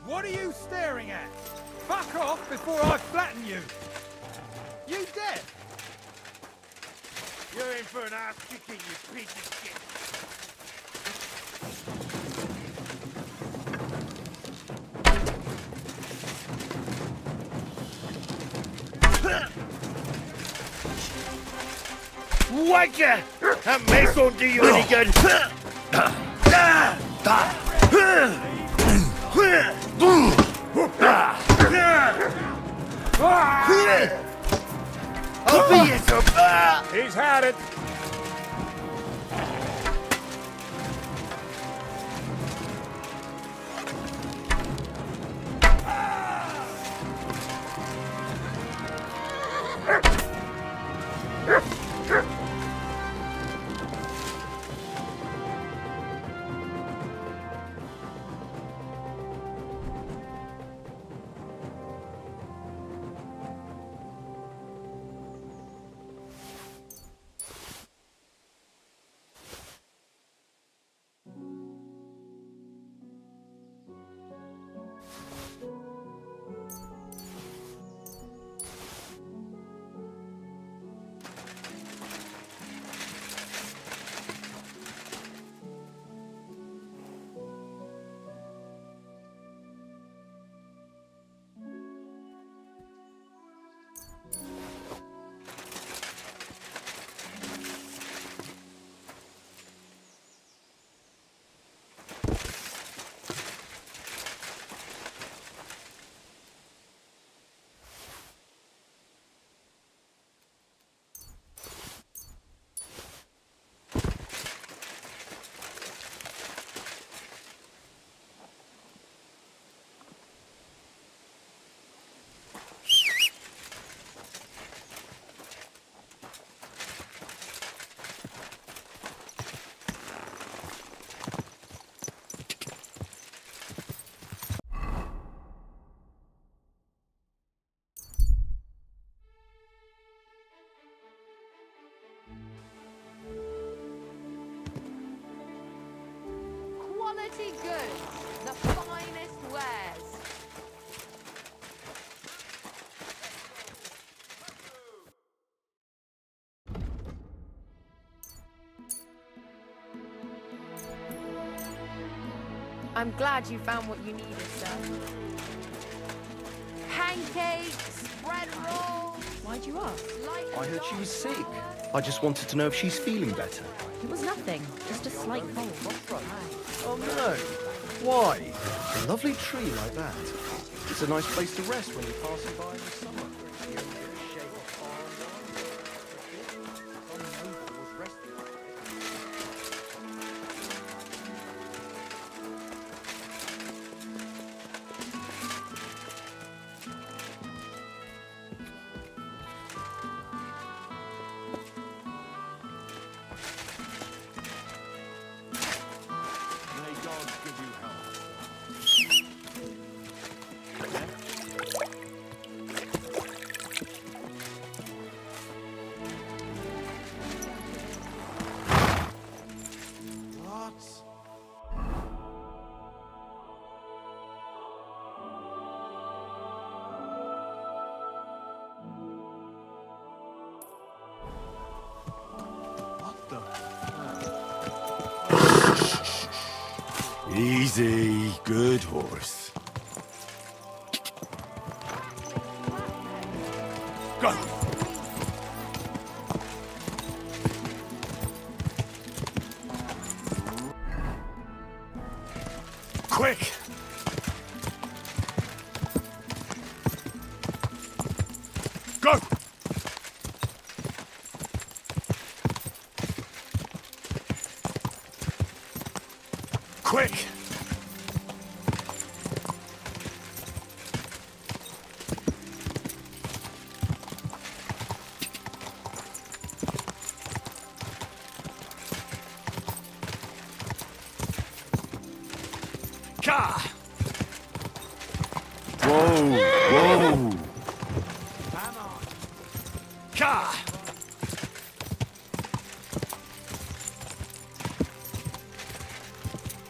What are you staring at? Fuck off before I flatten you! You dead? You're in for an ass kicking, you piece of shit! Wanker! That mace won't do you any good! I'll be it up! He's had it! Quality goods, the finest wares. I'm glad you found what you needed, sir. Pancakes, bread rolls. Why'd you ask? I heard she was sick. I just wanted to know if she's feeling better. It was nothing, just a slight cold. Oh no! Why? A lovely tree like that. It's a nice place to rest when you're passing by in the summer. You only get a shave of farm. Some noble was resting. May God give you health. Easy, good horse. Go! Quick! Go! Quick! Ka! Whoa! Whoa! Come on. Ka!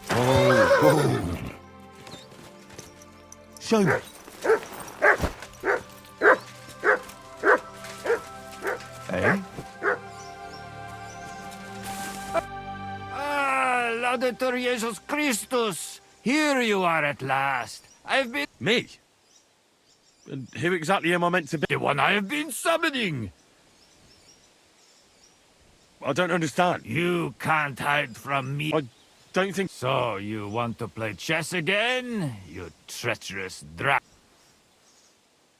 Whoa! Show me. Eh? Ah, Laudetur Jesus Christus! Here you are at last. I've been Me? And who exactly am I meant to be? the one I have been summoning. I don't understand. You can't hide from me. I don't think... So you want to play chess again? You treacherous drat.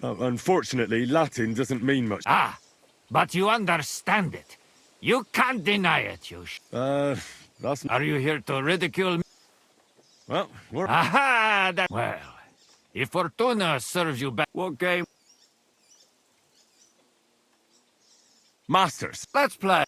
Unfortunately, Latin doesn't mean much. Ah, but you understand it. You can't deny it, you That's... Are you here to ridicule me? Well, we're... Aha! That... Well, if Fortuna serves you back... What game? Masters. Let's play.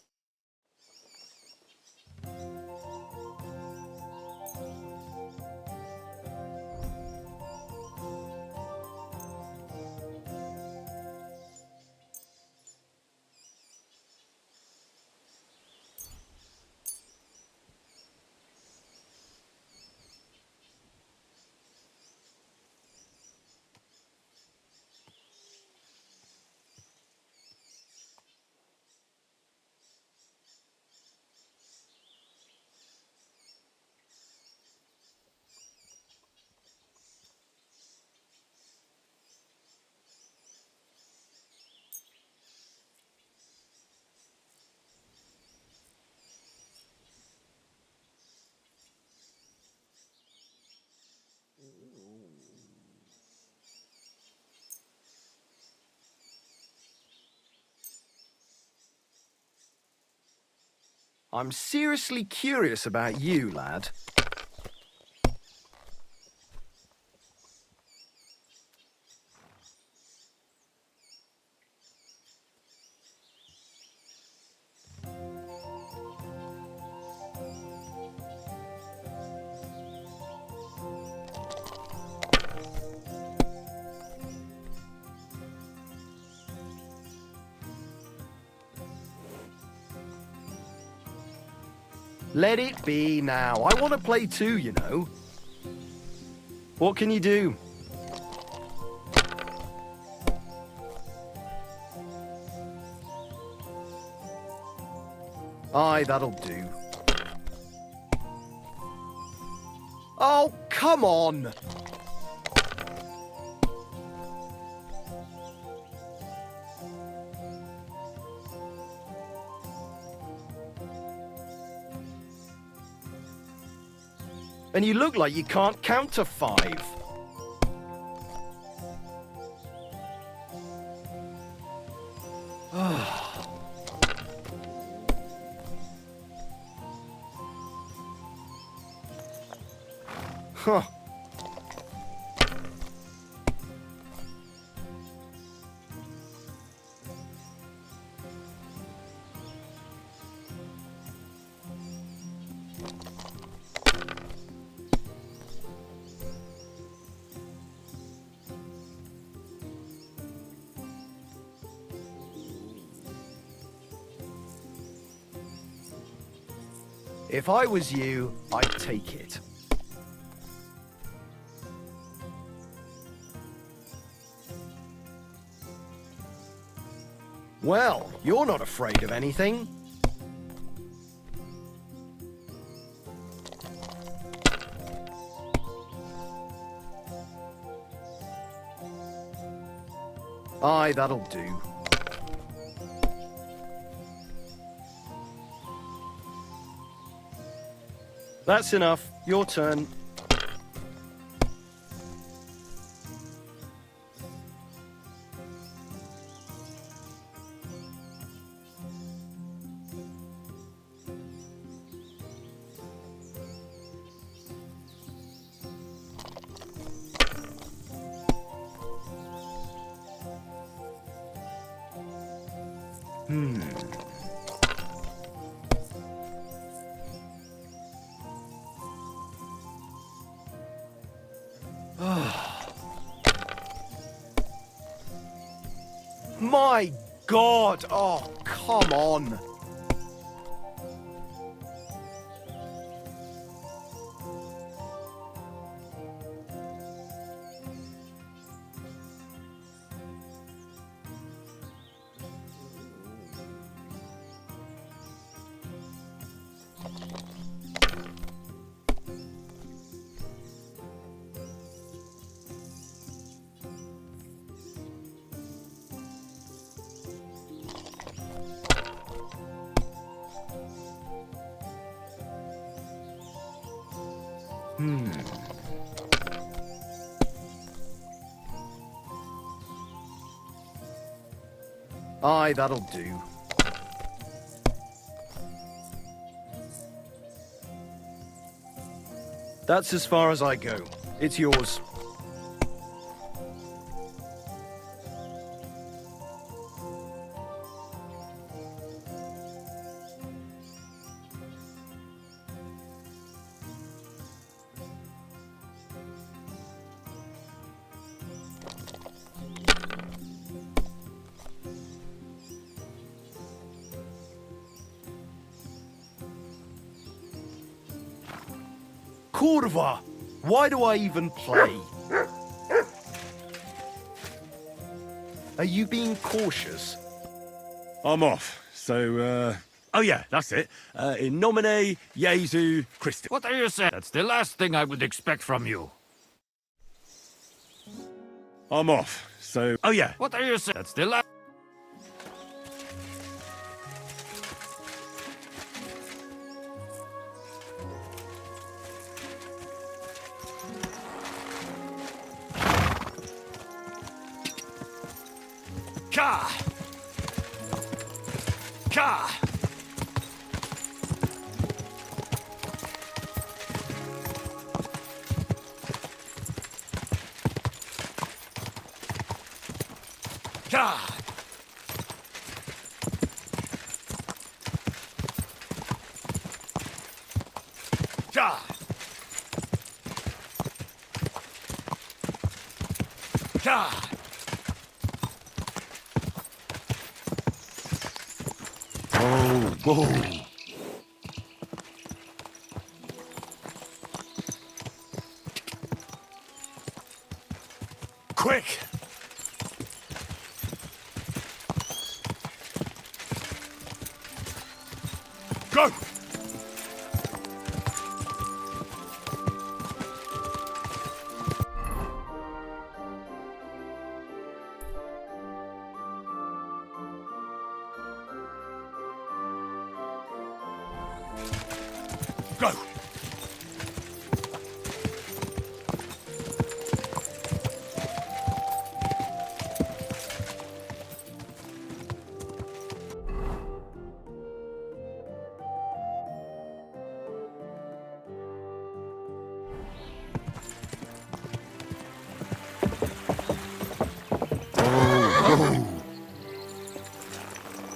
I'm seriously curious about you, lad. Let it be now. I want to play too, you know. What can you do? Aye, that'll do. Oh, come on! And you look like you can't count to 5. Huh. If I was you, I'd take it. Well, you're not afraid of anything. Aye, that'll do. That's enough. Your turn. My God! Oh, come on! Aye, that'll do. That's as far as I go. It's yours. Kurva! Why do I even play? Are you being cautious? I'm off. So, oh yeah, that's it. In nomine Jesu Christi. What are you saying? That's the last thing I would expect from you. I'm off. So, oh yeah. What are you saying? That's the last... Ka! Ka! Ka! Ka! Ka! Go! Quick! Go! Go!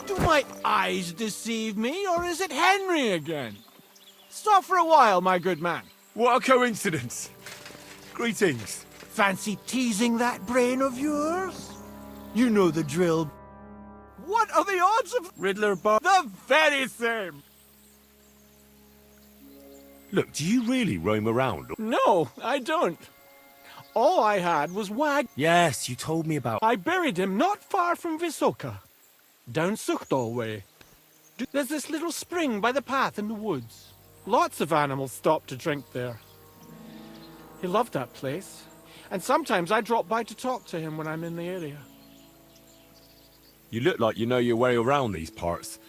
Do my eyes deceive me, or is it Henry again? Stop for a while, my good man. What a coincidence! Greetings. Fancy teasing that brain of yours? You know the drill. What are the odds of Riddler Bar. the very same? Look, do you really roam around? No, I don't. All I had was Wag. Yes, you told me about. I buried him not far from Visoka, down Suchdol way. There's this little spring by the path in the woods. Lots of animals stop to drink there. He loved that place, and sometimes I drop by to talk to him when I'm in the area. You look like you know your way around these parts.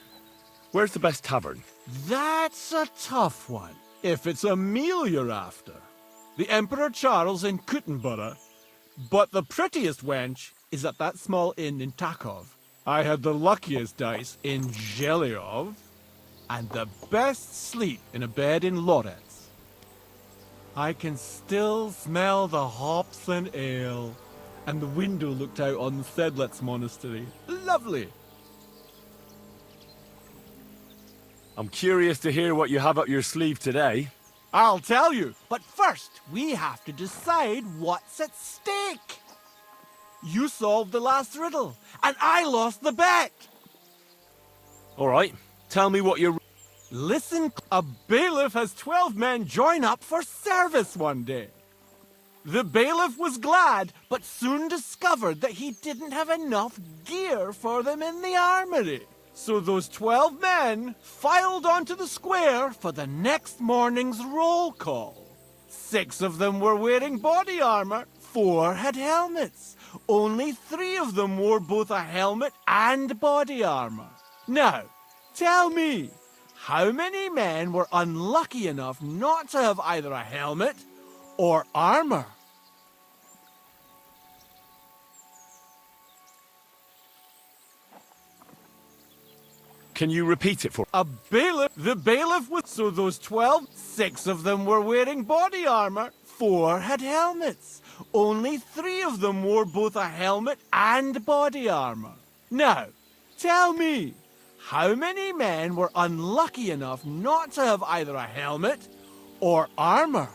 Where's the best tavern? That's a tough one, if it's a meal you're after. The Emperor Charles in Kuttenborough. But the prettiest wench is at that small inn in Takov. I had the luckiest dice in Zhelyov, and the best sleep in a bed in Lorets. I can still smell the hops and ale, and the window looked out on Sedlet's monastery. Lovely. I'm curious to hear what you have up your sleeve today. I'll tell you, but first we have to decide what's at stake. You solved the last riddle, and I lost the bet. All right, tell me what you're... Listen, a bailiff has 12 men join up for service one day. The bailiff was glad, but soon discovered that he didn't have enough gear for them in the armory. So those 12 men filed onto the square for the next morning's roll call. 6 of them were wearing body armor, 4 had helmets. Only 3 of them wore both a helmet and body armor. Now, tell me, how many men were unlucky enough not to have either a helmet or armor? Can you repeat it for... The bailiff was... So those 12, 6 of them were wearing body armor, 4 had helmets. Only 3 of them wore both a helmet and body armor. Now, tell me, how many men were unlucky enough not to have either a helmet or armor?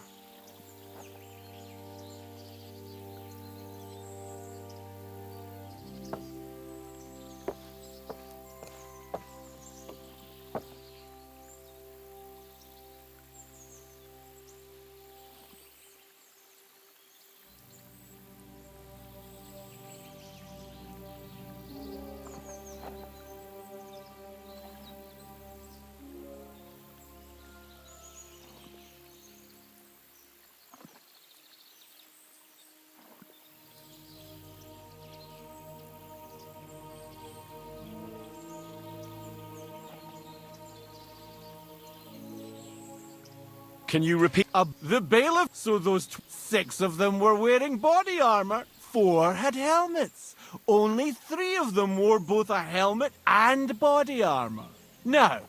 Can you repeat... The bailiff... So those 6 of them were wearing body armor, 4 had helmets. Only 3 of them wore both a helmet and body armor. Now,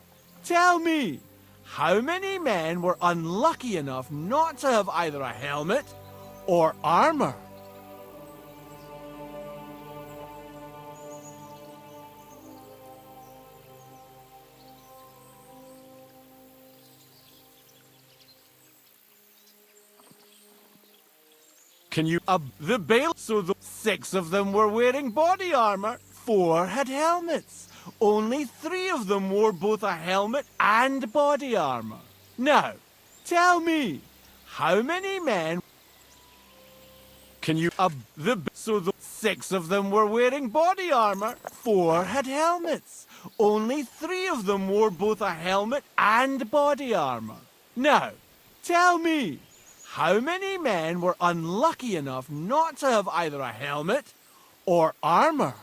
tell me, how many men were unlucky enough not to have either a helmet or armor? Can you... The bailiff... So the 6 of them were wearing body armor, 4 had helmets. Only 3 of them wore both a helmet and body armor. Now, tell me, how many men... Can you... So the 6 of them were wearing body armor, 4 had helmets. Only 3 of them wore both a helmet and body armor. Now, tell me, how many men were unlucky enough not to have either a helmet or armor?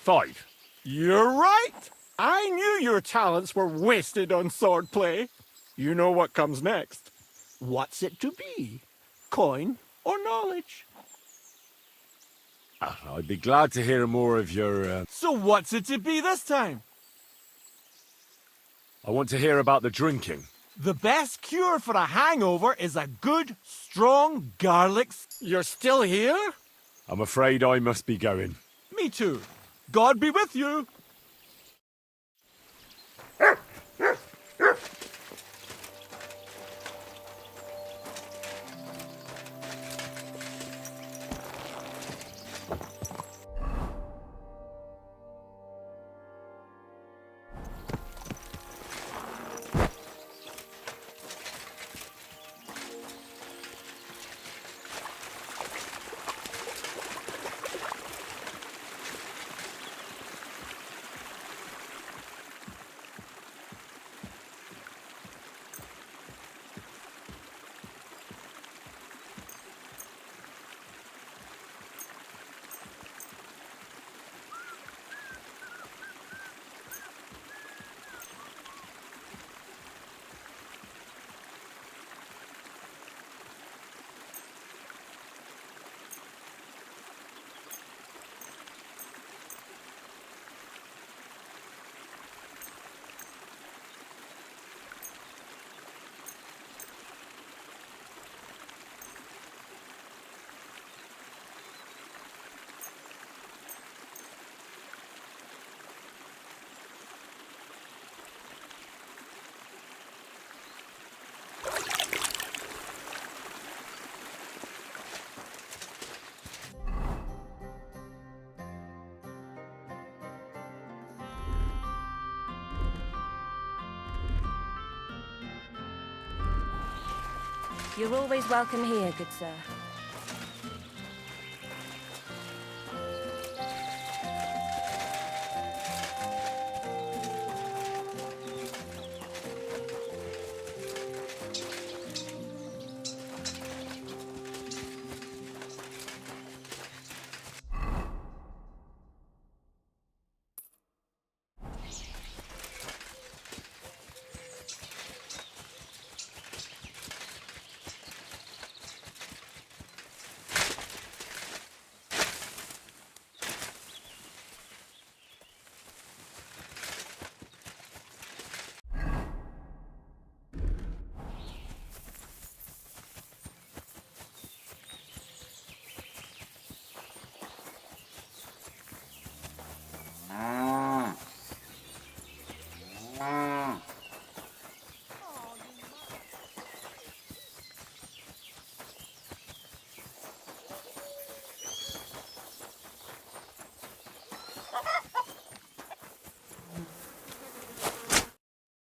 5. You're right. I knew your talents were wasted on swordplay. You know what comes next. What's it to be? Coin or knowledge? I'd be glad to hear more of your... So what's it to be this time? I want to hear about the drinking. The best cure for a hangover is a good, strong garlic. You're still here? I'm afraid I must be going. Me too. God be with you. You're always welcome here, good sir.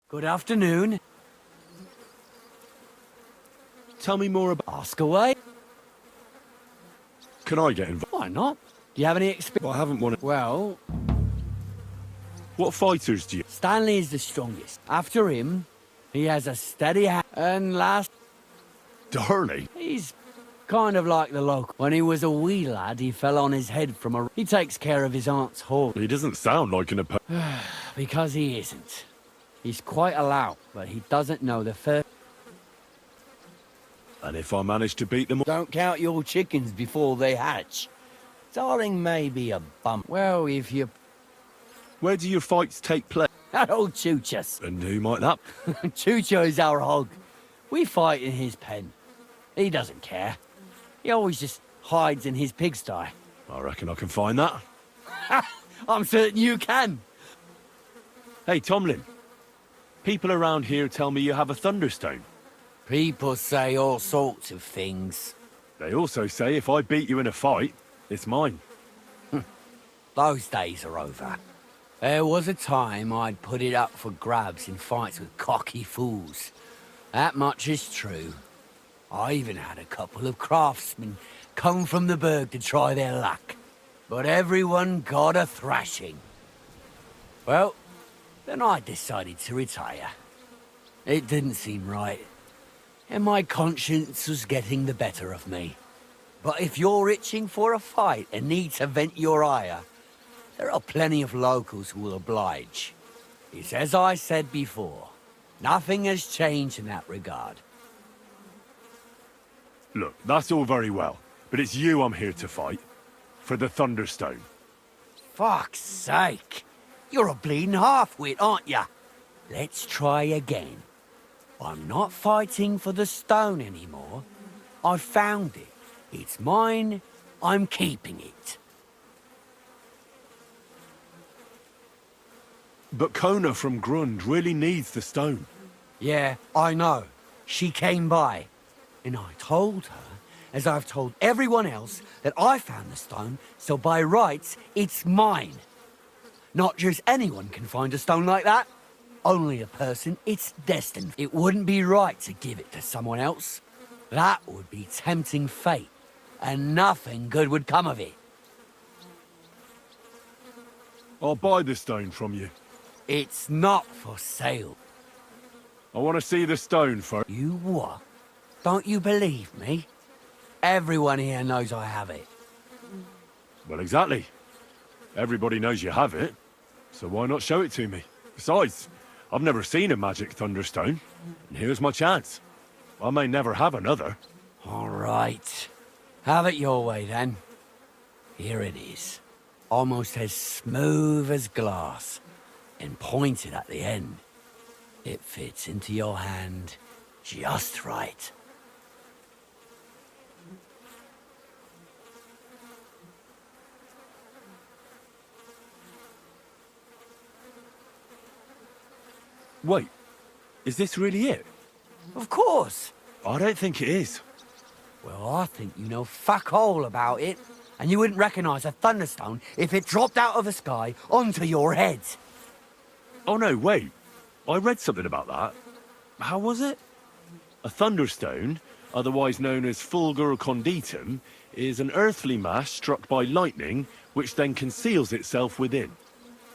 Good afternoon. Tell me more about... Ask away. Can I get involved? Why not? Do you have any experience? I haven't won it. Well, What fighters do you... Stanley is the strongest. After him, he has a steady hand. And last, Darley? he's kind of like the local. When he was a wee lad, he fell on his head from a... He takes care of his aunt's horse. He doesn't sound like an opponent. Because he isn't. He's quite a lout, but he doesn't know the first... And if I manage to beat them... Don't count your chickens before they hatch. Darling may be a bum. Well, if you... Where do your fights take place? That old Chuchas. And who might that... Chucho is our hog. We fight in his pen. He doesn't care. He always just hides in his pigsty. I reckon I can find that. I'm certain you can. Hey, Tomlin. People around here tell me you have a thunderstone. People say all sorts of things. They also say if I beat you in a fight, it's mine. Those days are over. There was a time I'd put it up for grabs in fights with cocky fools. That much is true. I even had a couple of craftsmen come from the burg to try their luck. But everyone got a thrashing. Well, then I decided to retire. It didn't seem right, and my conscience was getting the better of me. But if you're itching for a fight and need to vent your ire, There are plenty of locals who will oblige. It's as I said before. Nothing has changed in that regard. Look, that's all very well, but it's you I'm here to fight. For the Thunderstone. Fuck's sake! You're a bleeding half-wit, aren't ya? Let's try again. I'm not fighting for the stone anymore. I found it. It's mine. I'm keeping it. But Kona from Grund really needs the stone. Yeah, I know. She came by. And I told her, as I've told everyone else, that I found the stone, so by rights, it's mine. Not just anyone can find a stone like that. Only a person it's destined. It wouldn't be right to give it to someone else. That would be tempting fate, and nothing good would come of it. I'll buy the stone from you. It's not for sale. I want to see the stone first. You what? Don't you believe me? Everyone here knows I have it. Well, exactly. Everybody knows you have it, so why not show it to me? Besides, I've never seen a magic Thunderstone, and here's my chance. I may never have another. All right. Have it your way, then. Here it is. Almost as smooth as glass, and pointed at the end. It fits into your hand just right. Wait, is this really it? Of course. I don't think it is. Well, I think you know fuck all about it, and you wouldn't recognize a thunderstone if it dropped out of the sky onto your head. Oh no, wait. I read something about that. How was it? A thunderstone, otherwise known as fulgur conditum, is an earthly mass struck by lightning, which then conceals itself within.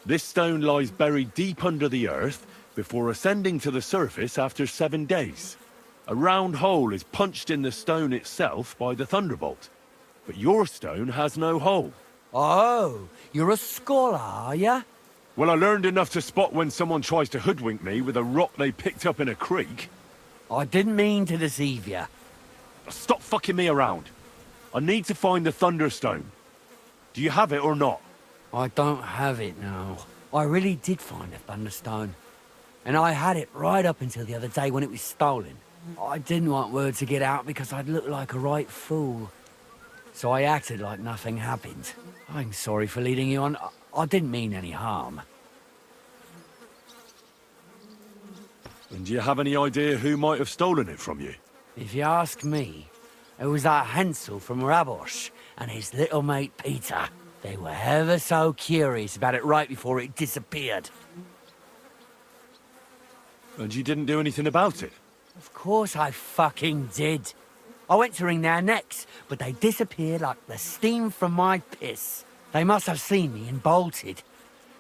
This stone lies buried deep under the earth before ascending to the surface after 7 days. A round hole is punched in the stone itself by the thunderbolt. But your stone has no hole. Oh, you're a scholar, are ya? Well, I learned enough to spot when someone tries to hoodwink me with a rock they picked up in a creek. I didn't mean to deceive ya. Stop fucking me around. I need to find the Thunderstone. Do you have it or not? I don't have it now. I really did find a thunderstone. And I had it right up until the other day when it was stolen. I didn't want word to get out because I'd look like a right fool. So I acted like nothing happened. I'm sorry for leading you on. I didn't mean any harm. And do you have any idea who might have stolen it from you? If you ask me, it was that Hansel from Rabosh and his little mate Peter. They were ever so curious about it right before it disappeared. And you didn't do anything about it? Of course I fucking did. I went to wring their necks, but they disappeared like the steam from my piss. They must have seen me and bolted,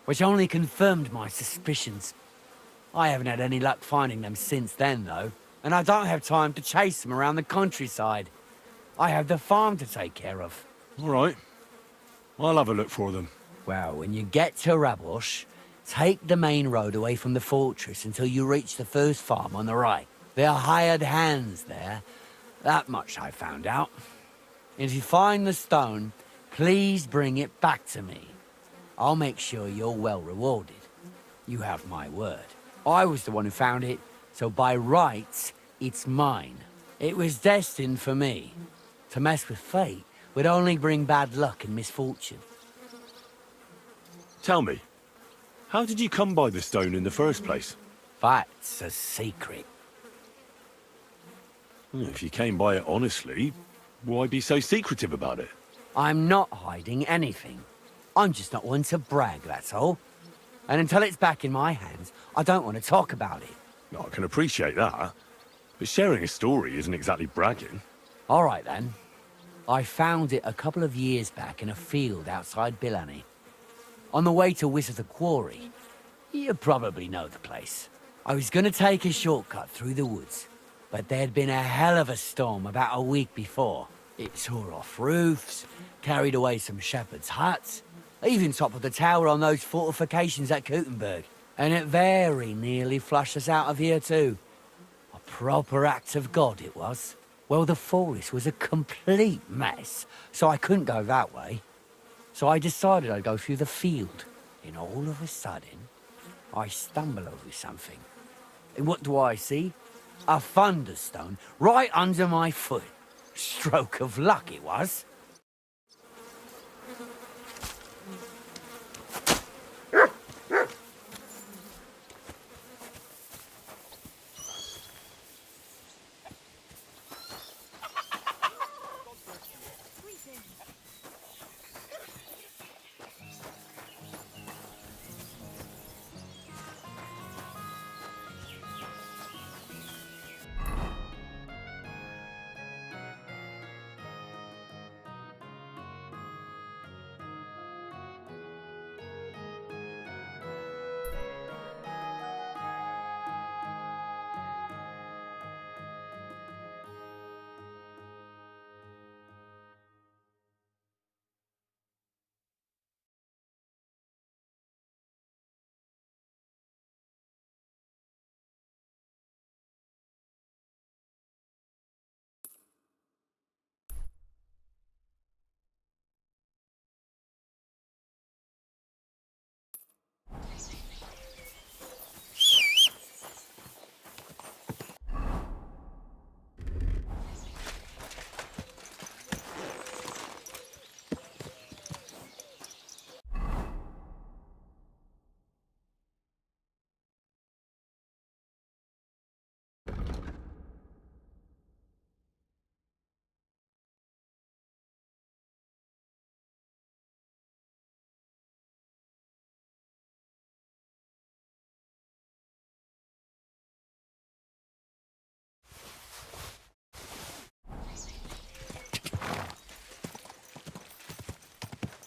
which only confirmed my suspicions. I haven't had any luck finding them since then, though, and I don't have time to chase them around the countryside. I have the farm to take care of. All right. I'll have a look for them. Well, when you get to Rabosh, take the main road away from the fortress until you reach the first farm on the right. There are hired hands there. That much I found out. If you find the stone, please bring it back to me. I'll make sure you're well rewarded. You have my word. I was the one who found it, so by rights, it's mine. It was destined for me. To mess with fate would only bring bad luck and misfortune. Tell me, how did you come by the stone in the first place? That's a secret. If you came by it honestly, why be so secretive about it? I'm not hiding anything. I'm just not one to brag, that's all. And until it's back in my hands, I don't want to talk about it. I can appreciate that, but sharing a story isn't exactly bragging. All right, then. I found it a couple of years back in a field outside Billany. On the way to Wizard the Quarry. You probably know the place. I was going to take a shortcut through the woods, but there'd been a hell of a storm about a week before. It tore off roofs, carried away some shepherds' huts, Even top of the tower on those fortifications at Gutenberg. And it very nearly flushed us out of here too. A proper act of God it was. Well, the forest was a complete mess, so I couldn't go that way. So I decided I'd go through the field. And all of a sudden, I stumble over something. And what do I see? A thunderstone right under my foot. Stroke of luck it was.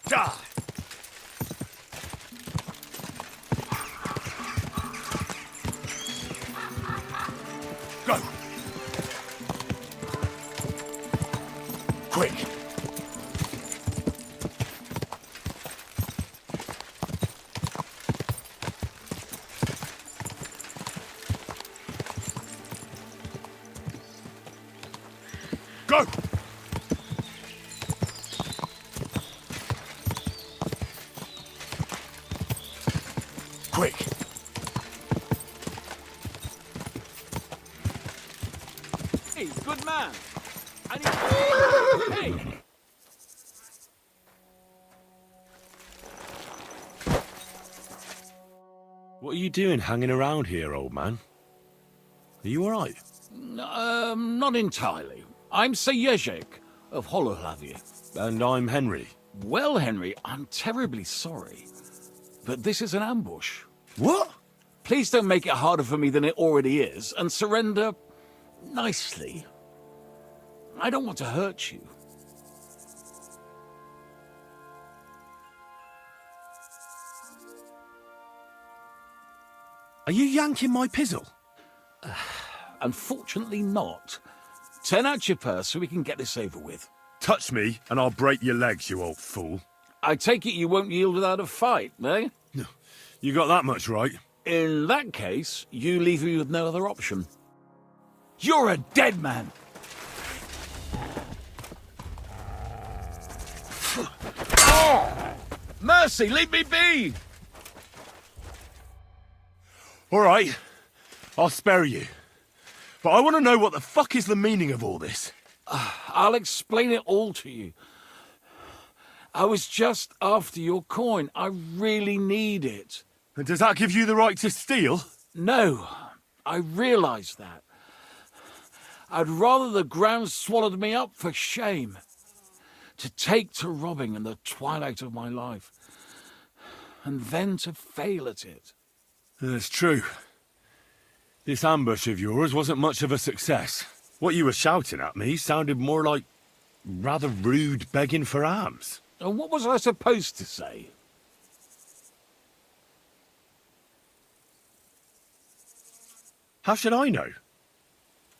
Die! Go! Quick! Go! Quick! Hey, good man. I need... Hey! What are you doing hanging around here, old man? Are you alright? Not entirely. I'm Sir Ježek of Holohlavie. And I'm Henry. Well, Henry, I'm terribly sorry, but this is an ambush. What? Please don't make it harder for me than it already is, and surrender nicely. I don't want to hurt you. Are you yanking my pizzle? Unfortunately not. Turn out your purse so we can get this over with. Touch me, and I'll break your legs, you old fool. I take it you won't yield without a fight, eh? You got that much right. In that case, you leave me with no other option. You're a dead man! Oh! Mercy, leave me be! All right, I'll spare you. But I want to know what the fuck is the meaning of all this. I'll explain it all to you. I was just after your coin. I really need it. And does that give you the right to steal? No, I realise that. I'd rather the ground swallowed me up for shame. To take to robbing in the twilight of my life. And then to fail at it. That's true. This ambush of yours wasn't much of a success. What you were shouting at me sounded more like rather rude begging for alms. And what was I supposed to say? How should I know?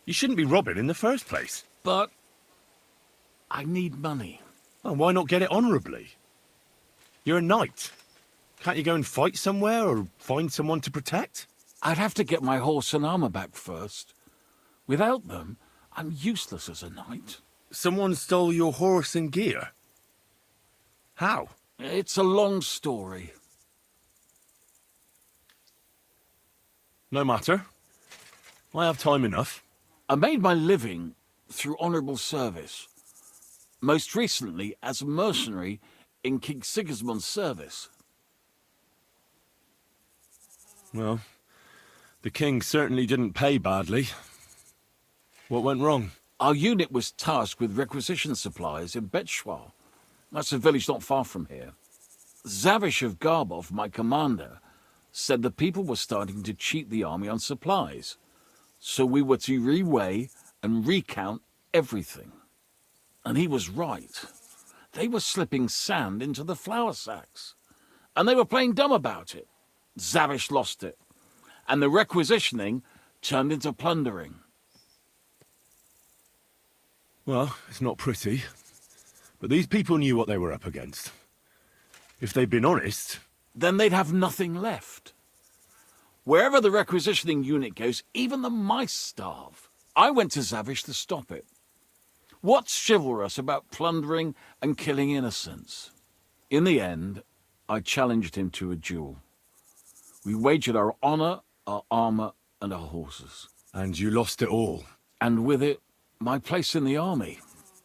You shouldn't be robbing in the first place. But I need money. And why not get it honourably? You're a knight. Can't you go and fight somewhere or find someone to protect? I'd have to get my horse and armor back first. Without them, I'm useless as a knight. Someone stole your horse and gear. How? It's a long story. No matter. I have time enough. I made my living through honourable service. Most recently as a mercenary in King Sigismund's service. Well, the king certainly didn't pay badly. What went wrong? Our unit was tasked with requisition supplies in Betschwar. That's a village not far from here. Zavish of Garbov, my commander, said the people were starting to cheat the army on supplies. So we were to reweigh and recount everything. And he was right. They were slipping sand into the flour sacks. And they were playing dumb about it. Zavish lost it. And the requisitioning turned into plundering. Well, it's not pretty. But these people knew what they were up against. If they'd been honest... Then they'd have nothing left. Wherever the requisitioning unit goes, even the mice starve. I went to Zavish to stop it. What's chivalrous about plundering and killing innocents? In the end, I challenged him to a duel. We wagered our honor, our armor, and our horses. And you lost it all. And with it, my place in the army.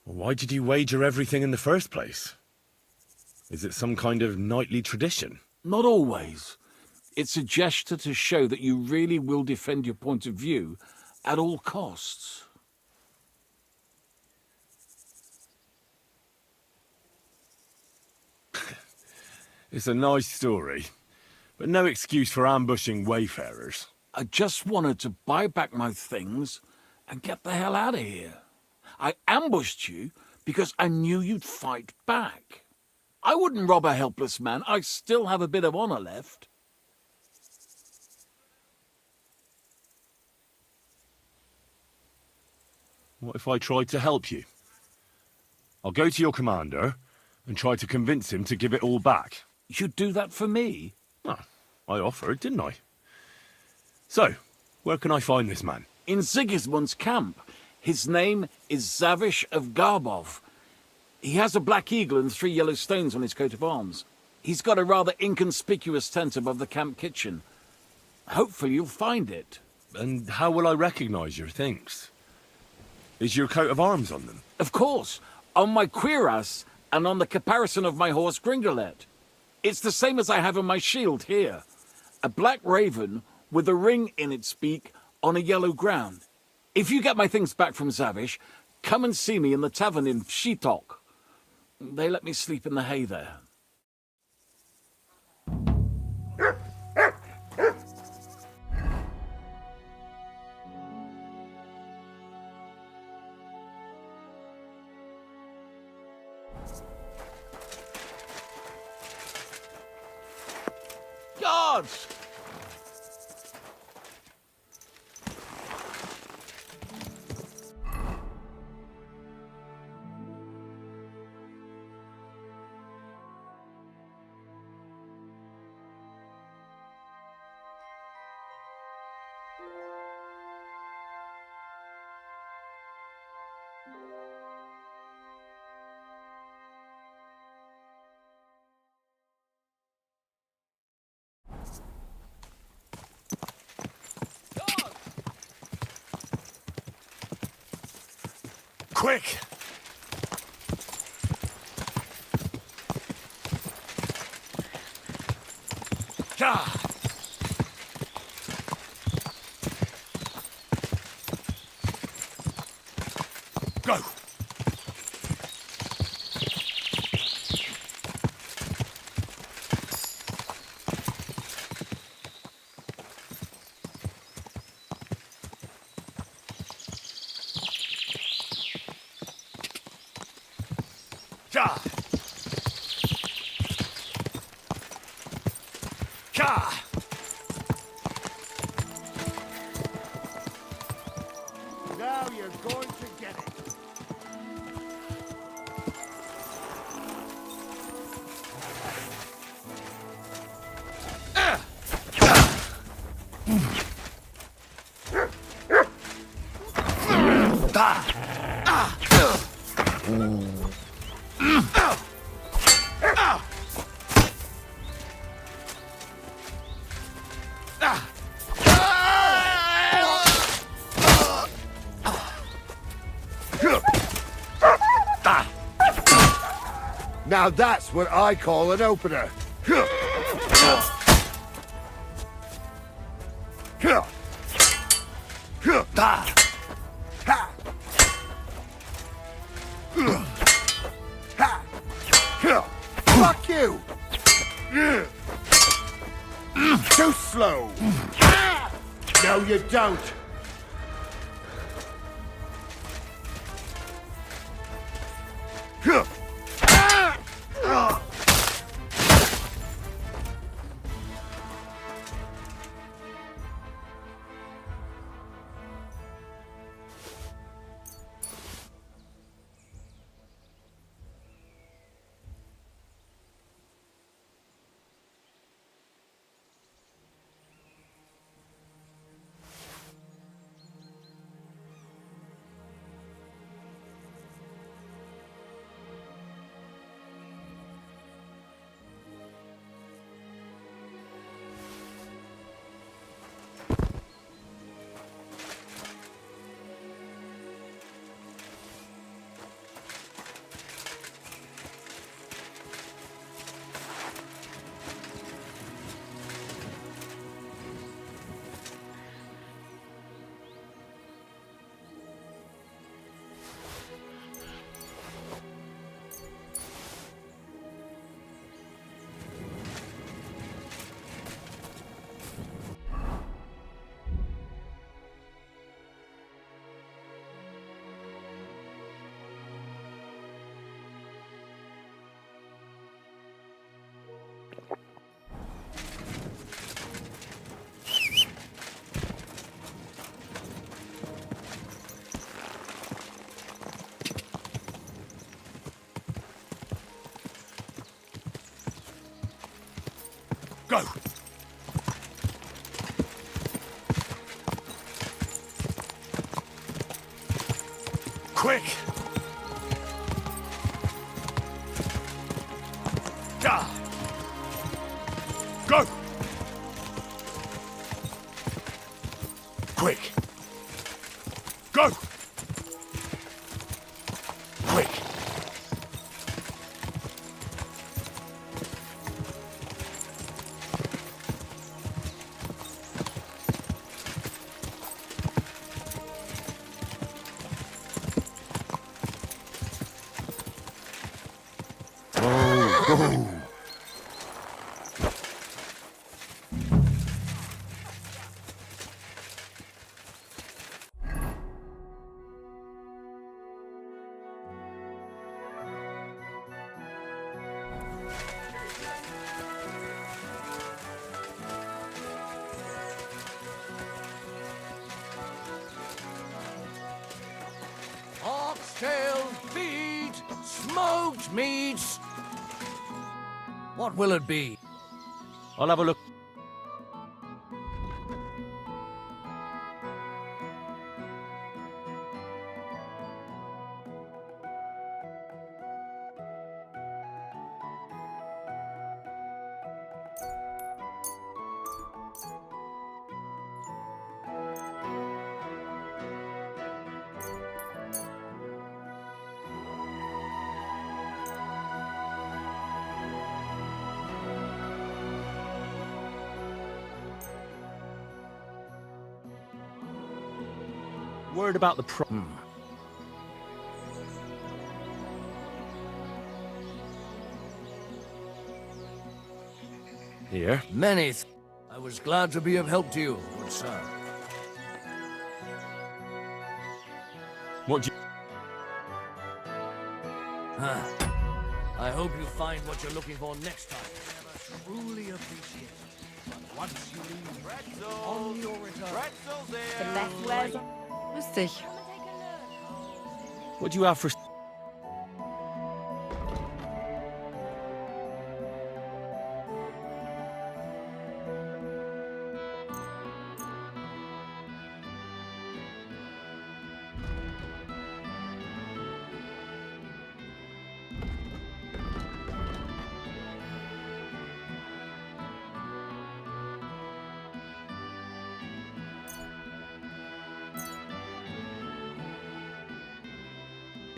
Why did you wager everything in the first place? Is it some kind of knightly tradition? Not always. It's a gesture to show that you really will defend your point of view at all costs. It's a nice story, but no excuse for ambushing wayfarers. I just wanted to buy back my things and get the hell out of here. I ambushed you because I knew you'd fight back. I wouldn't rob a helpless man. I still have a bit of honor left. What if I tried to help you? I'll go to your commander and try to convince him to give it all back. You'd do that for me? Oh, I offered, didn't I? So, where can I find this man? In Sigismund's camp. His name is Zavish of Garbov. He has a black eagle and 3 yellow stones on his coat of arms. He's got a rather inconspicuous tent above the camp kitchen. Hopefully you'll find it. And how will I recognize your things? Is your coat of arms on them? Of course, on my cuirass and on the caparison of my horse Gringolet. It's the same as I have on my shield here. A black raven with a ring in its beak on a yellow ground. If you get my things back from Zavish, come and see me in the tavern in Pshitok. They let me sleep in the hay there. Guards! Quick! Ja! Go! Ja! Ja! Now you're going to get it. Now that's what I call an opener. Fuck you! Too slow! No, you don't! Go! Quick! Da! Go! Quick! Go! Quick! Oxtail, feet, smoked meats. What will it be? I'll have a look. Word about the Here. Many. I was glad to be of help to you, good sir. What do you... I hope you find what you're looking for next time. Truly appreciate it. But once you leave, on your return, The best wares. Lustig. What do you have for...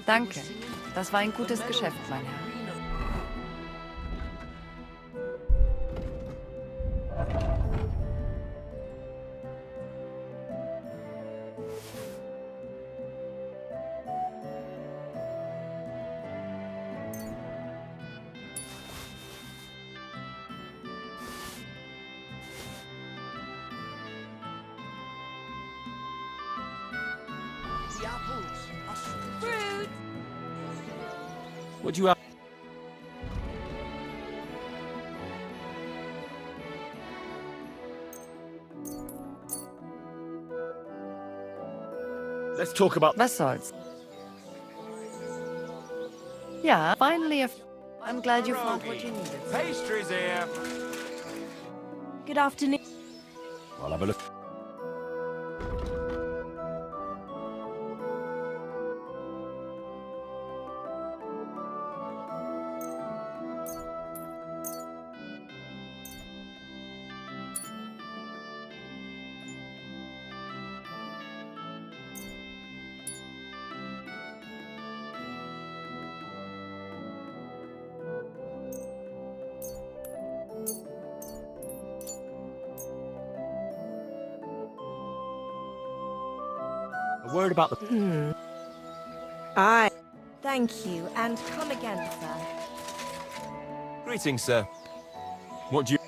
Danke. Das war ein gutes Geschäft, mein Herr. The apples are sweet. Fruit! What do you have? Let's talk about... Was soll's? Yeah, finally I'm glad you found what you needed. Pastries here. Good afternoon. I'll have a look. A word about the... Aye. Thank you, and come again, sir. Greetings, sir. What do you...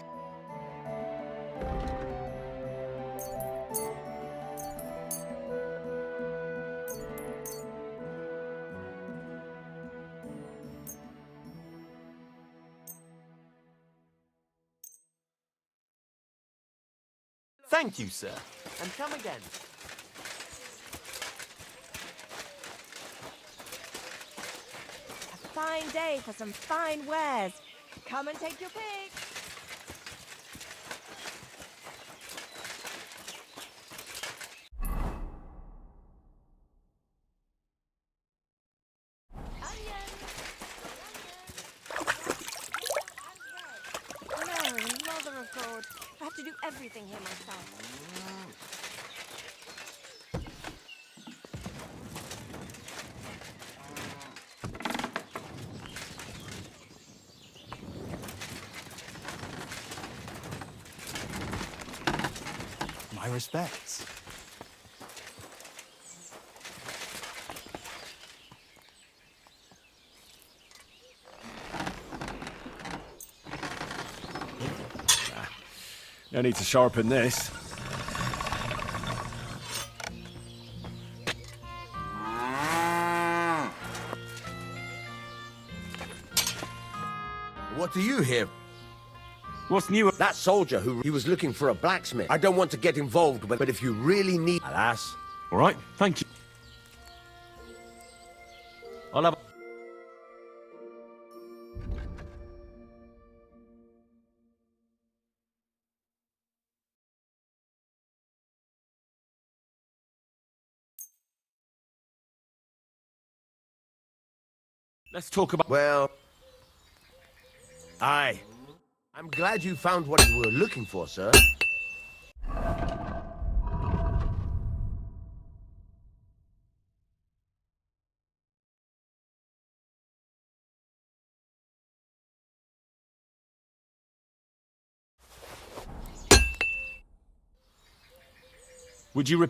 Thank you, sir. And come again. A fine day for some fine wares. Come and take your pick. No, mother of God. I have to do everything here myself. My respects. No need to sharpen this. What do you here? What's new? That soldier who he was looking for a blacksmith. I don't want to get involved, but if you really need... Alas. All right, thank you. I'll have... Let's talk about... Well... Aye. I'm glad you found what you were looking for, sir. Would you...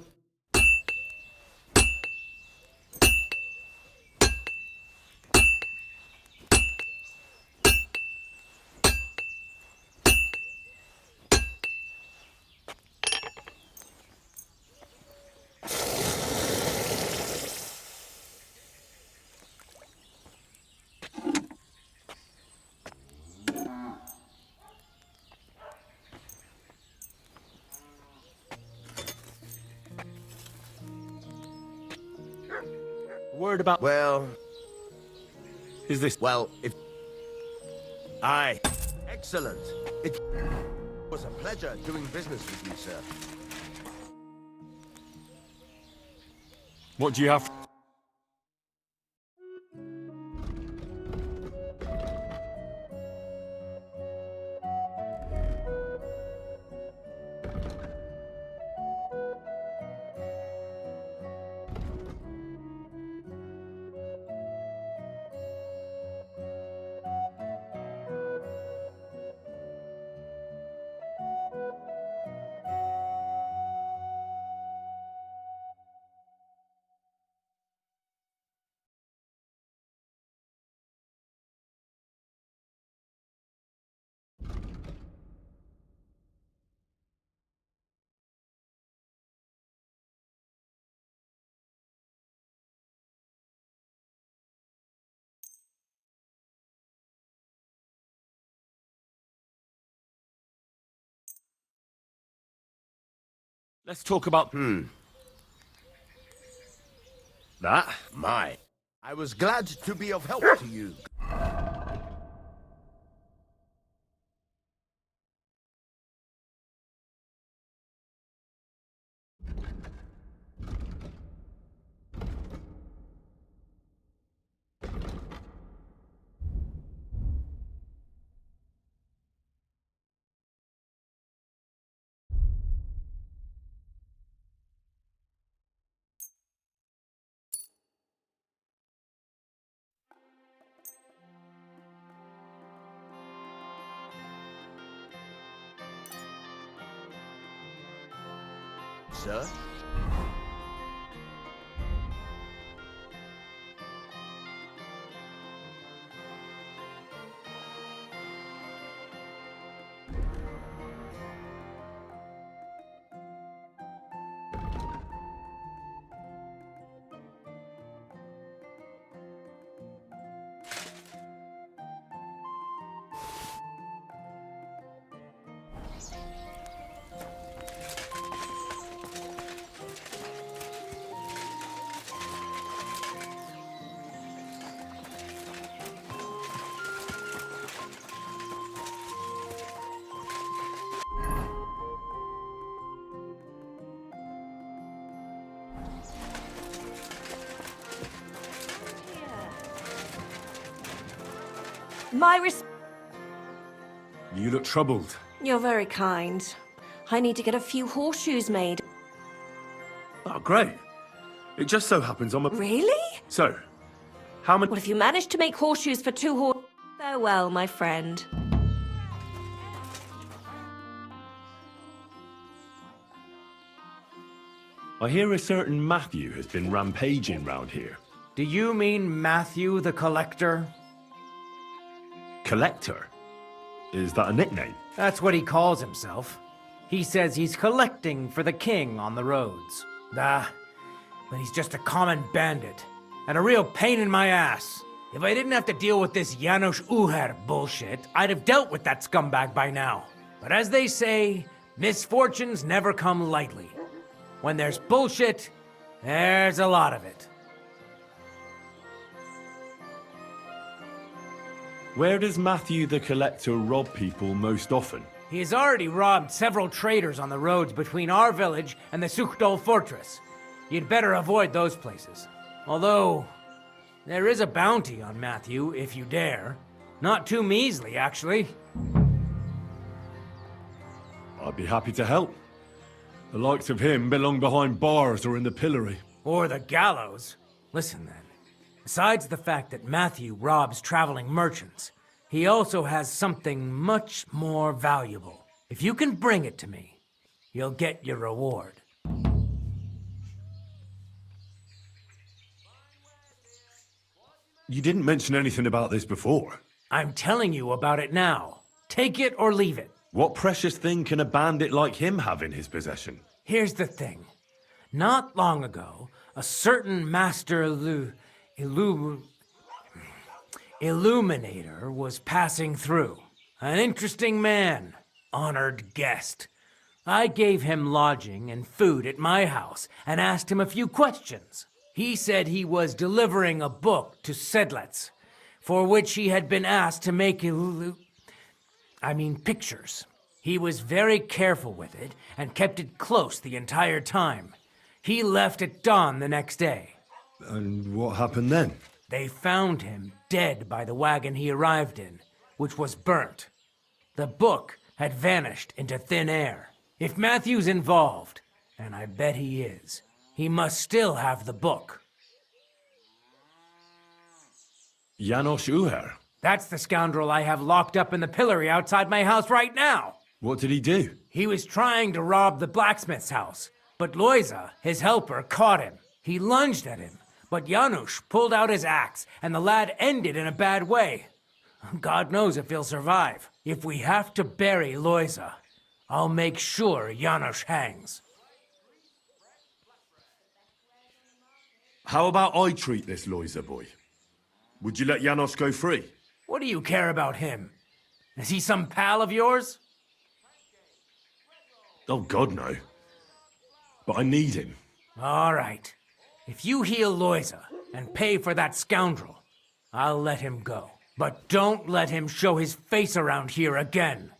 Word about... Well... Is this... Well, if... Aye. Excellent. It was a pleasure doing business with you, sir. What do you have? Let's talk about... That? My. I was glad to be of help to you. Sir? My You look troubled. You're very kind. I need to get a few horseshoes made. Oh, great. It just so happens I'm a... Really? So, how many... Well, if you manage to make horseshoes for 2 horses, farewell, my friend. I hear a certain Matthew has been rampaging round here. Do you mean Matthew the Collector? Collector? Is that a nickname? That's what he calls himself. He says he's collecting for the king on the roads. But he's just a common bandit. And a real pain in my ass. If I didn't have to deal with this Janos Uher bullshit, I'd have dealt with that scumbag by now. But as they say, misfortunes never come lightly. When there's bullshit, there's a lot of it. Where does Matthew the Collector rob people most often? He has already robbed several traders on the roads between our village and the Sukhdol fortress. You'd better avoid those places. Although, there is a bounty on Matthew, if you dare. Not too measly, actually. I'd be happy to help. The likes of him belong behind bars or in the pillory. Or the gallows. Listen then. Besides the fact that Matthew robs traveling merchants, he also has something much more valuable. If you can bring it to me, you'll get your reward. You didn't mention anything about this before. I'm telling you about it now. Take it or leave it. What precious thing can a bandit like him have in his possession? Here's the thing. Not long ago, a certain master Illuminator was passing through. An interesting man, honored guest. I gave him lodging and food at my house and asked him a few questions. He said he was delivering a book to Sedlets, for which he had been asked to make pictures. He was very careful with it and kept it close the entire time. He left at dawn the next day. And what happened then? They found him dead by the wagon he arrived in, which was burnt. The book had vanished into thin air. If Matthew's involved, and I bet he is, he must still have the book. Janos Uher? That's the scoundrel I have locked up in the pillory outside my house right now. What did he do? He was trying to rob the blacksmith's house, but Loiza, his helper, caught him. He lunged at him, but Janusz pulled out his axe, and the lad ended in a bad way. God knows if he'll survive. If we have to bury Loiza, I'll make sure Janusz hangs. How about I treat this Loiza boy? Would you let Janos go free? What do you care about him? Is he some pal of yours? Oh, God, no. but I need him. All right. If you heal Loiza and pay for that scoundrel, I'll let him go. But don't let him show his face around here again.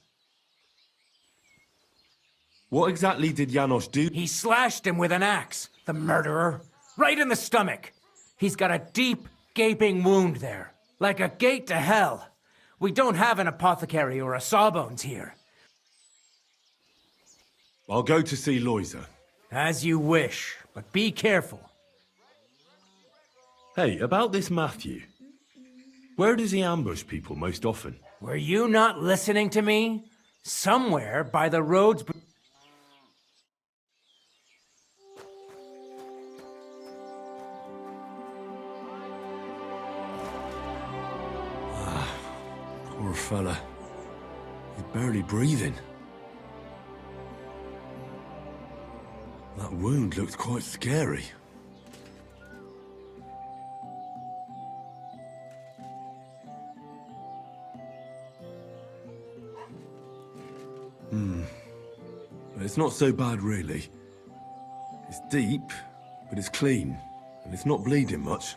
What exactly did Janos do? He slashed him with an axe, the murderer, right in the stomach. He's got a deep, gaping wound there, like a gate to hell. We don't have an apothecary or a sawbones here. I'll go to see Loiza. As you wish, but be careful. Hey, about this Matthew. Where does he ambush people most often? Were you not listening to me? Somewhere by the roads... Poor fella. He's barely breathing. That wound looked quite scary. But it's not so bad, really. It's deep, but it's clean, and it's not bleeding much.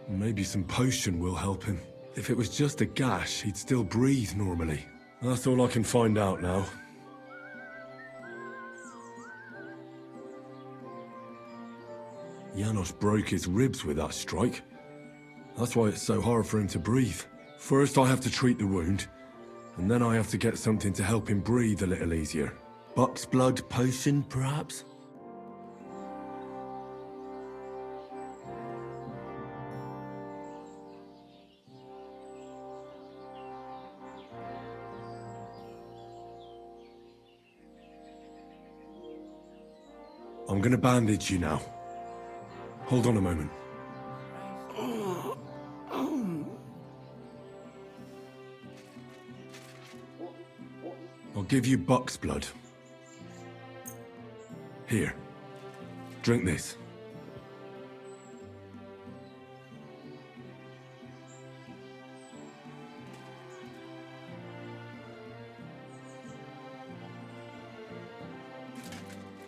Maybe some potion will help him. If it was just a gash, he'd still breathe normally. That's all I can find out now. Janos broke his ribs with that strike. That's why it's so hard for him to breathe. First I have to treat the wound, and then I have to get something to help him breathe a little easier. Buck's blood potion, perhaps? I'm gonna bandage you now. Hold on a moment. I'll give you Buck's blood. Here. Drink this.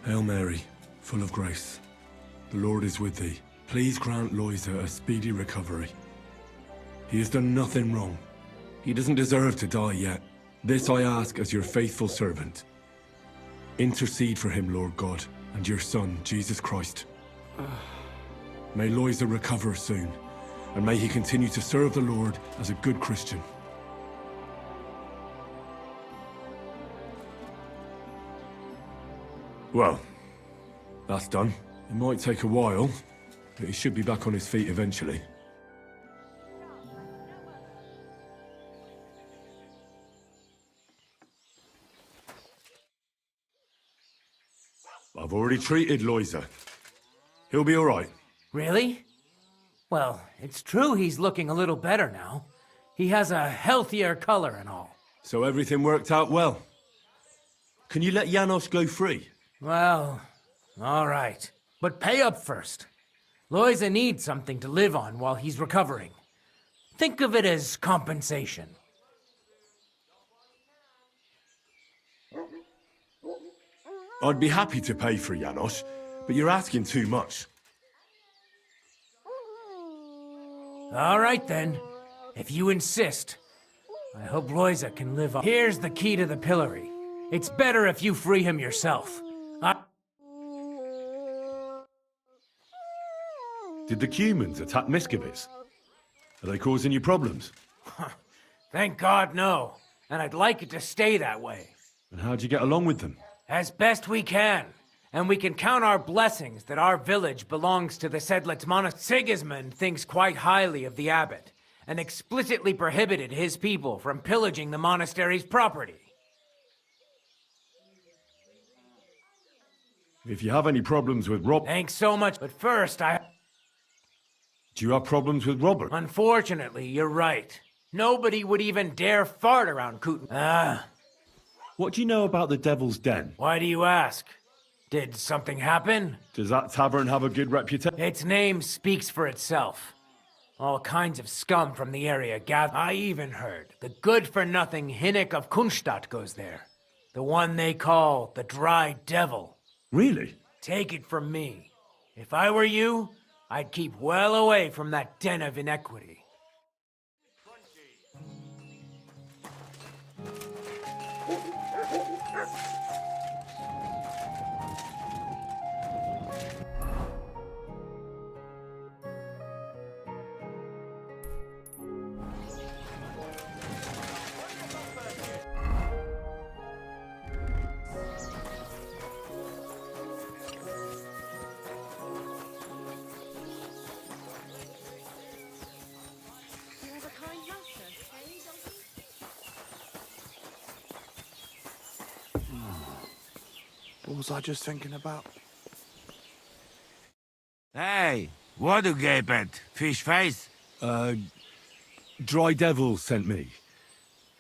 Hail Mary, full of grace. The Lord is with thee. Please grant Loiza a speedy recovery. He has done nothing wrong. He doesn't deserve to die yet. This I ask as your faithful servant. Intercede for him, Lord God, and your Son, Jesus Christ. May Loiza recover soon, and may he continue to serve the Lord as a good Christian. Well, that's done. It might take a while, but he should be back on his feet eventually. I've already treated Loiza. He'll be all right. Really? Well, it's true he's looking a little better now. He has a healthier color and all. So everything worked out well. Can you let Janos go free? Well, all right. But pay up first. Loiza needs something to live on while he's recovering. Think of it as compensation. I'd be happy to pay for Janos, but you're asking too much. All right then. If you insist. I hope Loiza can live on. Here's the key to the pillory. It's better if you free him yourself. Did the humans attack Miscavige? Are they causing you problems? Thank God, no. And I'd like it to stay that way. And how'd you get along with them? As best we can. And we can count our blessings that our village belongs to the Sedlitz monastery. Sigismund thinks quite highly of the abbot, and explicitly prohibited his people from pillaging the monastery's property. If you have any problems with Rob... Thanks so much, but first Do you have problems with Robert? Unfortunately, you're right. Nobody would even dare fart around Kuten. What do you know about the Devil's Den? Why do you ask? Did something happen? Does that tavern have a good reputation? Its name speaks for itself. All kinds of scum from the area gather. I even heard the good-for-nothing Hinnik of Kunstadt goes there. The one they call the Dry Devil. Really? Take it from me. If I were you, I'd keep well away from that den of inequity. You have a kind master, eh, donkey? What was I just thinking about? Hey, what do you gape at? Fish face? Dry Devil sent me.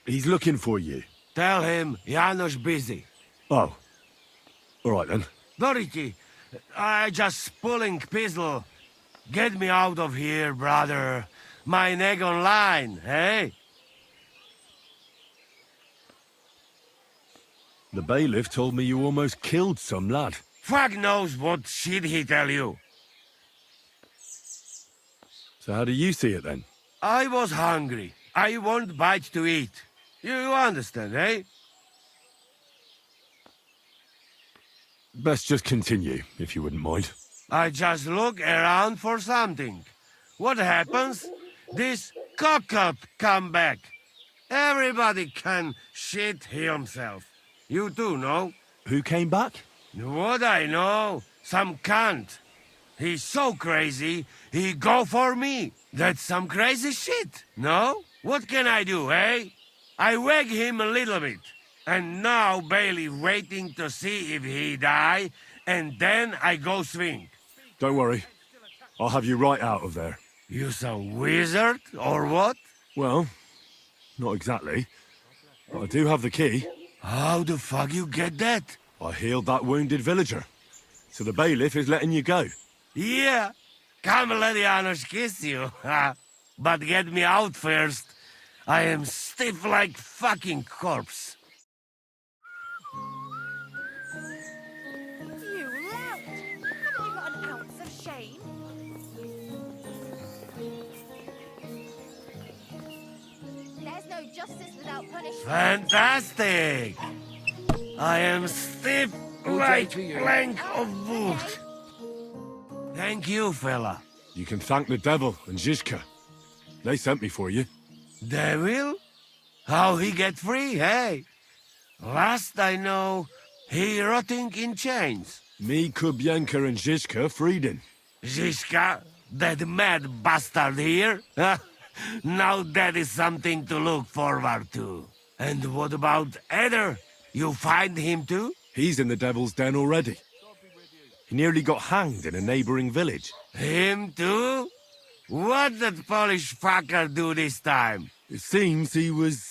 He's looking for you. Tell him Janos busy. Oh. All right, then. Dorothy, I just pulling pistol. Get me out of here, brother. My neck on line, hey? The bailiff told me you almost killed some lad. Fuck knows what shit he tell you. So how do you see it, then? I was hungry. I want bite to eat. You understand, eh? Best just continue, if you wouldn't mind. I just look around for something. What happens? This cock-up come back. Everybody can shit himself. You too, no? Who came back? What I know? Some cunt. He's so crazy, he go for me. That's some crazy shit, no? What can I do, eh? I wag him a little bit. And now Bailey waiting to see if he die, and then I go swing. Don't worry. I'll have you right out of there. You some wizard, or what? Well, not exactly. But I do have the key. How the fuck you get that? I healed that wounded villager. So the bailiff is letting you go. Yeah, come let Janos kiss you. But get me out first. I am stiff like fucking corpse. You lout! Haven't you got an ounce of shame? There's no justice without punishment. Fantastic! I am stiff like plank of wood. Thank you, fella. You can thank the devil and Zizka. They sent me for you. Devil? How he get free, hey? Last I know, he rotting in chains. Me, Kubienka and Zizka freed him. Zizka? That mad bastard here? Now that is something to look forward to. And what about Eder? You find him too? He's in the devil's den already. He nearly got hanged in a neighboring village. Him too? What did Polish fucker do this time? It seems he was,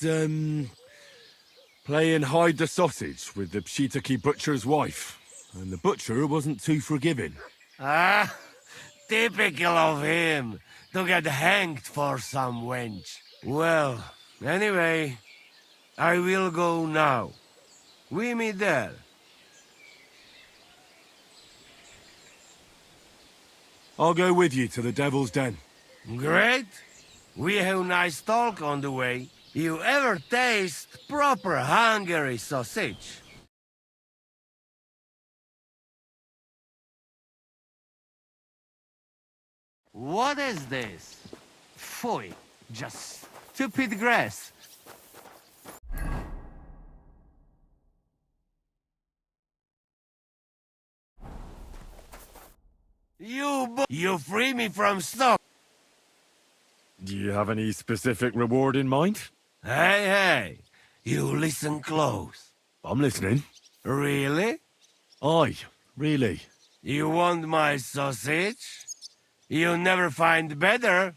playing hide the sausage with the Pshitaki butcher's wife. And the butcher wasn't too forgiving. Ah, typical of him, to get hanged for some wench. Well, anyway, I will go now. We meet there. I'll go with you to the devil's den. Great. We have nice talk on the way. You ever taste proper Hungary sausage? What is this? Pfui, just stupid grass. You free me from stock. Do you have any specific reward in mind? Hey, you listen close. I'm listening. Really? Aye, really. You want my sausage? You never find better.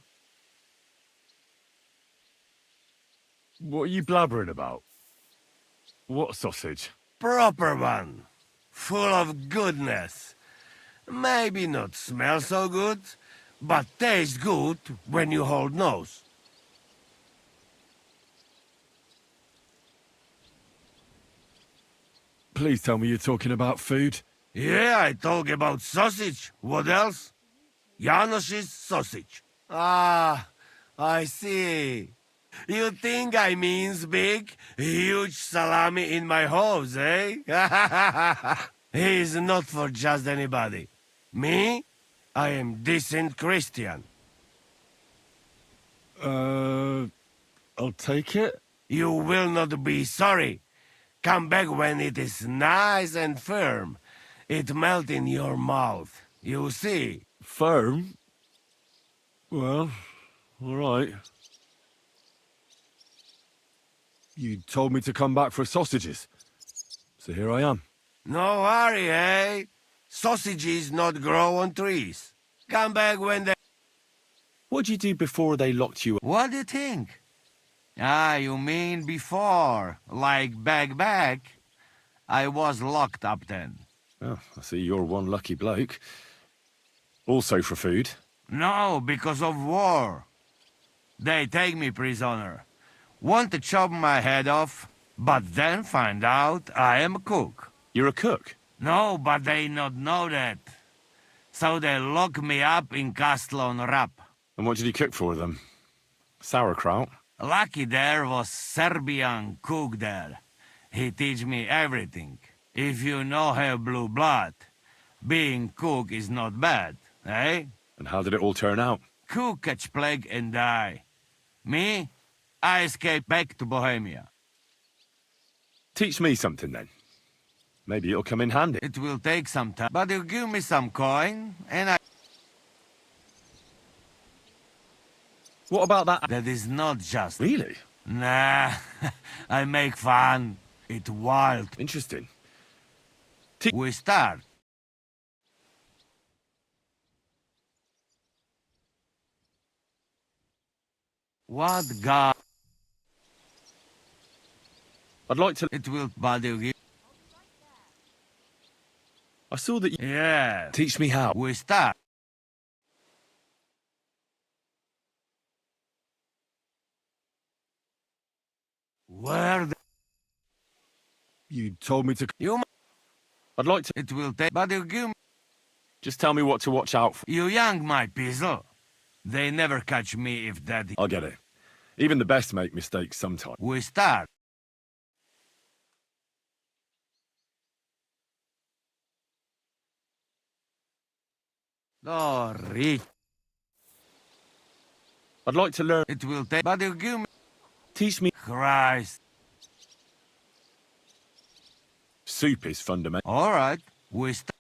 What are you blabbering about? What sausage? Proper one. Full of goodness. Maybe not smell so good, but taste good when you hold nose. Please tell me you're talking about food. Yeah, I talk about sausage. What else? Janos's sausage. Ah, I see. You think I means big, huge salami in my hose, eh? He's not for just anybody. Me? I am decent Christian. I'll take it. You will not be sorry. Come back when it is nice and firm. It melt in your mouth. You see. Firm? Well, all right. You told me to come back for sausages. So here I am. No hurry, eh? Sausages not grow on trees. Come back when they... What'd you do before they locked you up? What do you think? Ah, you mean before, like back? I was locked up then. Oh, I see you're one lucky bloke. Also for food. No, because of war. They take me prisoner. Want to chop my head off, but then find out I am a cook. You're a cook? No, but they not know that. So they lock me up in Castle on Rap. And what did you cook for them? Sauerkraut? Lucky there was Serbian cook there. He teach me everything. If you no have blue blood, being cook is not bad, eh? And how did it all turn out? Cook catch plague and die. Me? I escape back to Bohemia. Teach me something then. Maybe it'll come in handy. It will take some time, but you give me some coin, and I... What about that? That is not just... Really? Nah, I make fun. It's wild. Interesting. We start. What God? I'd like to... It will bother you. I saw that you... Yeah. Teach me how. We start. Where the... You told me to... You... I'd like to... It will take... But you give me... Just tell me what to watch out for. You young, my pizzle. They never catch me if that... I'll get it. Even the best make mistakes sometimes. We start. Oh, Rick. I'd like to learn... It will take... But you give me... Teach me... Christ. Soup is fundamental. All right. We start.